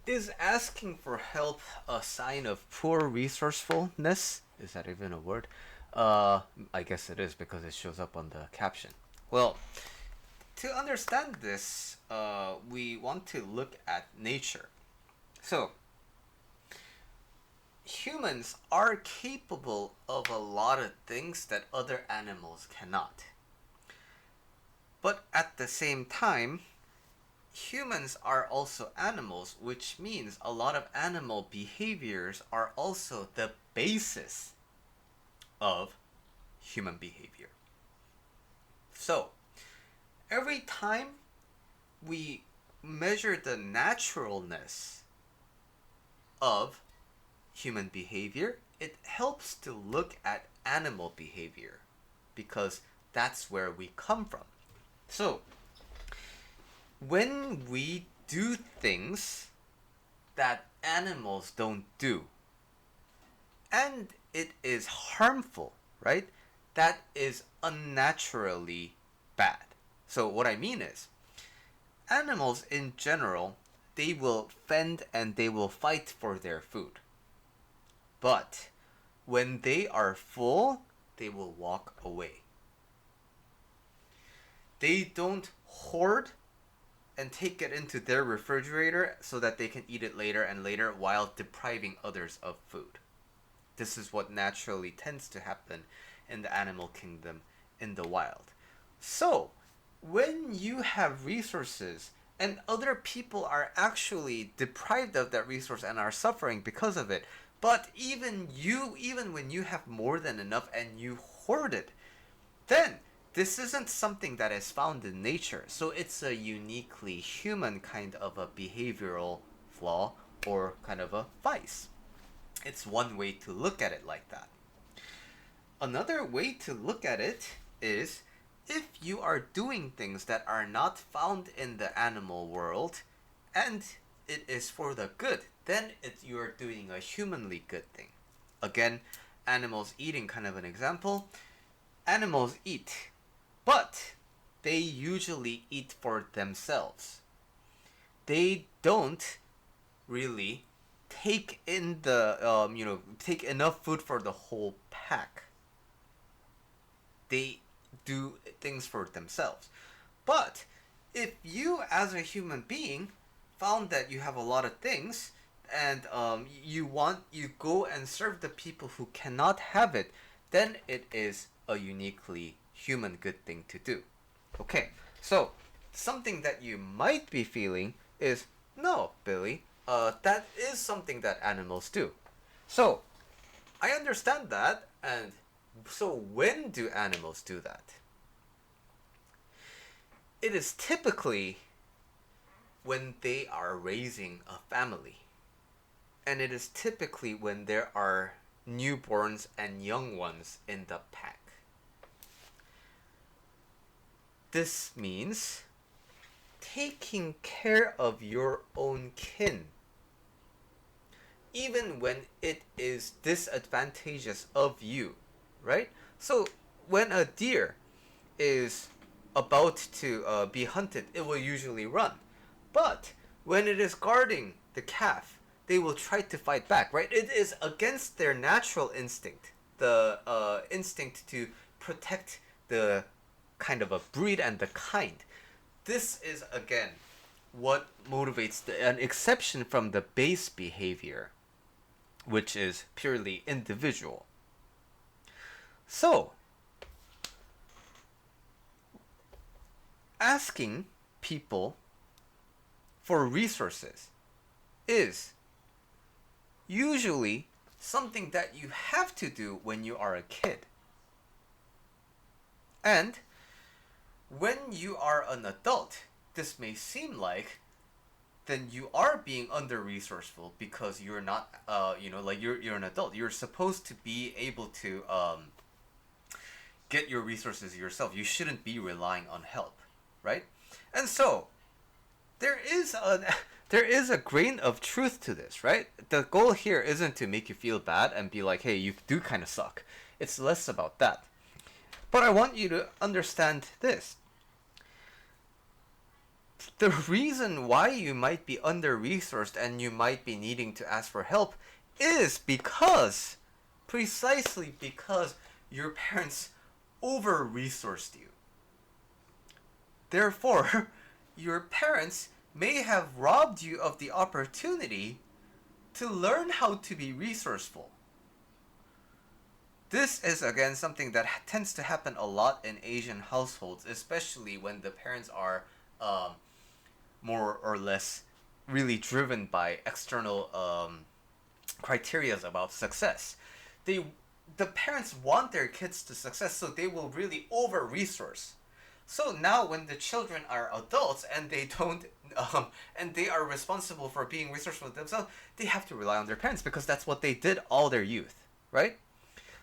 Is asking for help a sign of poor resourcefulness? Is that even a word? I guess it is because it shows up on the caption. Well, to understand this, we want to look at nature. So, humans are capable of a lot of things that other animals cannot. But at the same time, humans are also animals, which means a lot of animal behaviors are also the basis of human behavior. So, every time we measure the naturalness of human behavior, it helps to look at animal behavior because that's where we come from. So, when we do things that animals don't do, and it is harmful, right? That is unnaturally bad. So, what I mean is, animals in general, they will fend and they will fight for their food. But when they are full, they will walk away. They don't hoard and take it into their refrigerator so that they can eat it later and later while depriving others of food. This is what naturally tends to happen in the animal kingdom in the wild. So, when you have resources and other people are actually deprived of that resource and are suffering because of it, but even when you have more than enough and you hoard it, then this isn't something that is found in nature. So it's a uniquely human kind of a behavioral flaw or kind of a vice. It's one way to look at it like that. Another way to look at it is if you are doing things that are not found in the animal world and it is for the good, then you are doing a humanly good thing. Again, animals eating, kind of an example. Animals eat, but they usually eat for themselves. They don't really take in take enough food for the whole pack. They do things for themselves. But if you, as a human being, found that you have a lot of things and you go and serve the people who cannot have it, then it is a uniquely human good thing to do. Okay, so something that you might be feeling is, no, Billy, that is something that animals do. So I understand that, and so when do animals do that? It is typically when they are raising a family. And it is typically when there are newborns and young ones in the pack. This means taking care of your own kin, even when it is disadvantageous of you, right? So when a deer is about to be hunted, it will usually run. But when it is guarding the calf, they will try to fight back, right? It is against their natural instinct, the instinct to protect the kind of a breed and the kind. This is, again, what motivates an exception from the base behavior, which is purely individual. So, asking people for resources is usually something that you have to do when you are a kid. And when you are an adult, this may seem like then you are being under-resourceful because you're not, you're an adult. You're supposed to be able to get your resources yourself. You shouldn't be relying on help, right? And so, there is a grain of truth to this, right? The goal here isn't to make you feel bad and be like, hey, you do kind of suck. It's less about that. But I want you to understand this. The reason why you might be under-resourced and you might be needing to ask for help is because, precisely because your parents over-resourced you. Therefore, your parents may have robbed you of the opportunity to learn how to be resourceful. This is again something that tends to happen a lot in Asian households, especially when the parents are more or less really driven by external criterias about success. The parents want their kids to success, so they will really over resource. So now when the children are adults and they don't and they are responsible for being resourceful themselves, they have to rely on their parents because that's what they did all their youth, right?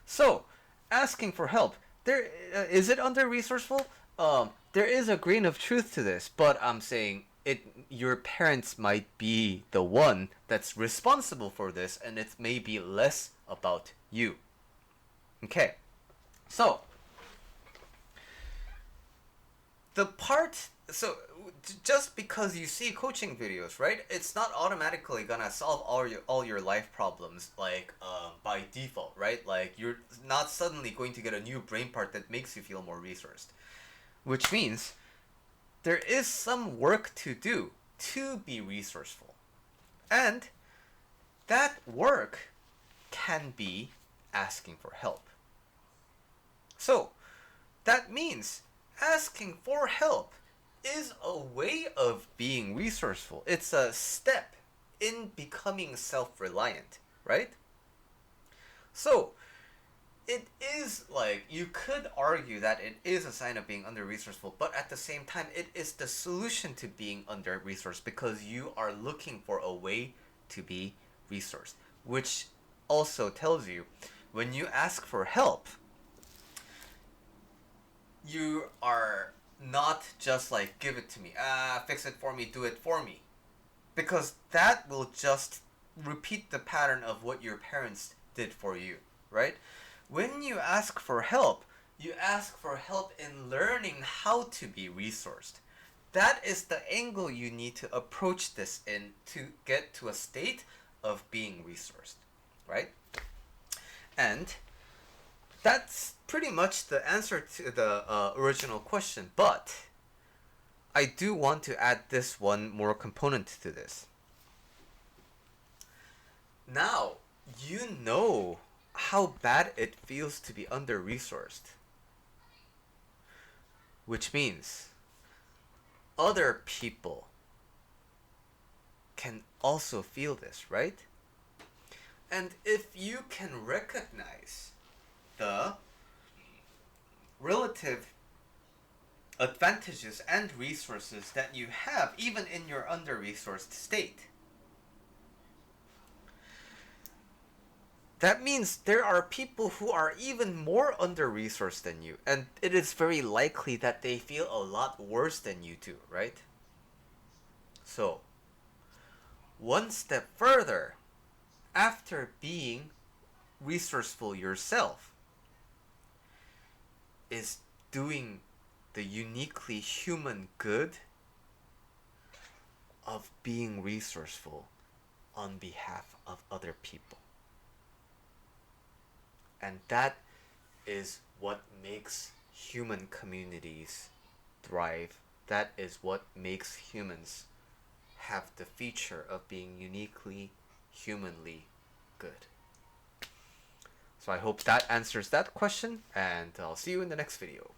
So, asking for help, there is it under resourceful? There is a grain of truth to this, but I'm saying it. Your parents might be the one that's responsible for this, and it may be less about you. Okay, so the part so just because you see coaching videos, right? It's not automatically gonna solve all your life problems like by default, right? Like you're not suddenly going to get a new brain part that makes you feel more resourced, which means there is some work to do to be resourceful, and that work can be asking for help. So that means asking for help is a way of being resourceful. It's a step in becoming self-reliant, right? So it is like, you could argue that it is a sign of being under-resourceful, but at the same time, it is the solution to being under-resourced because you are looking for a way to be resourced, which also tells you when you ask for help, you are not just like, give it to me, fix it for me, do it for me. Because that will just repeat the pattern of what your parents did for you, right? When you ask for help, you ask for help in learning how to be resourced. That is the angle you need to approach this in to get to a state of being resourced, right? And that's pretty much the answer to the original question, but I do want to add this one more component to this. Now, you know how bad it feels to be under-resourced, which means other people can also feel this, right? And if you can recognize the relative advantages and resources that you have even in your under-resourced state, that means there are people who are even more under-resourced than you, and it is very likely that they feel a lot worse than you do, right? So, one step further, after being resourceful yourself, is doing the uniquely human good of being resourceful on behalf of other people. And that is what makes human communities thrive. That is what makes humans have the feature of being uniquely, humanly good. So I hope that answers that question, and I'll see you in the next video.